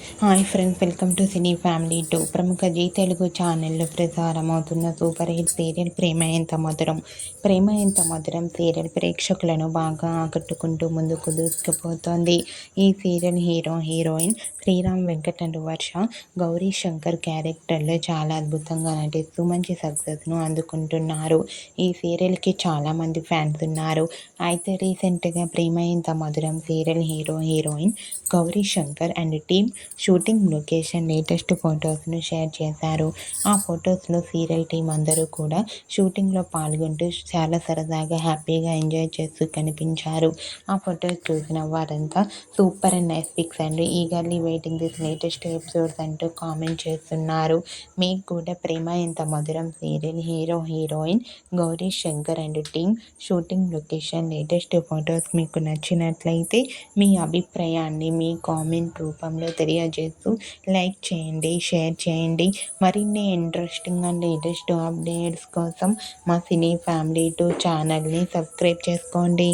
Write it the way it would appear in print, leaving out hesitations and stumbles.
Hi friends, welcome to cine family 2. ప్రముఖ G Telugu ఛానల్లో ప్రసారమవుతున్న super hit serial ప్రేమ ఎంత మధురం. ప్రేమ Entha Madhuram serial ప్రేక్షకులను బాగా ఆకట్టుకుంటూ ముందుకు దూసుకుపోతోంది. ఈ serial heroine Sriram Venkat and Varsha Gauri Shankar క్యారెక్టర్లో చాలా అద్భుతంగా నటిస్తూ మంచి సక్సెస్ను అందుకుంటున్నారు. ఈ సీరియల్కి చాలామంది ఫ్యాన్స్ ఉన్నారు. అయితే రీసెంట్గా Prema Entha Madhuram serial heroine Gauri Shankar and team shooting location latest ఫొటోస్ను షేర్ చేశారు. ఆ ఫొటోస్లో సీరియల్ టీం అందరూ కూడా షూటింగ్లో పాల్గొంటూ చాలా సరదాగా హ్యాపీగా ఎంజాయ్ చేస్తూ కనిపించారు. ఆ ఫొటోస్ చూసిన వారంతా super and nice pics and eagerly waiting this latest episodes అంటూ కామెంట్ చేస్తున్నారు. మీకు కూడా Prema Entha Madhuram serial heroine Gauri Shankar and team shooting location latest photos మీకు నచ్చినట్లయితే మీ అభిప్రాయాన్ని మీ కామెంట్ రూపంలో తెలియజేస్తూ లైక్ చేయండి, షేర్ చేయండి. మరిన్ని ఇంట్రెస్టింగ్ అండ్ లేటెస్ట్ అప్డేట్స్ కోసం మా సినీ ఫ్యామిలీ 2 ఛానల్ని సబ్స్క్రైబ్ చేసుకోండి.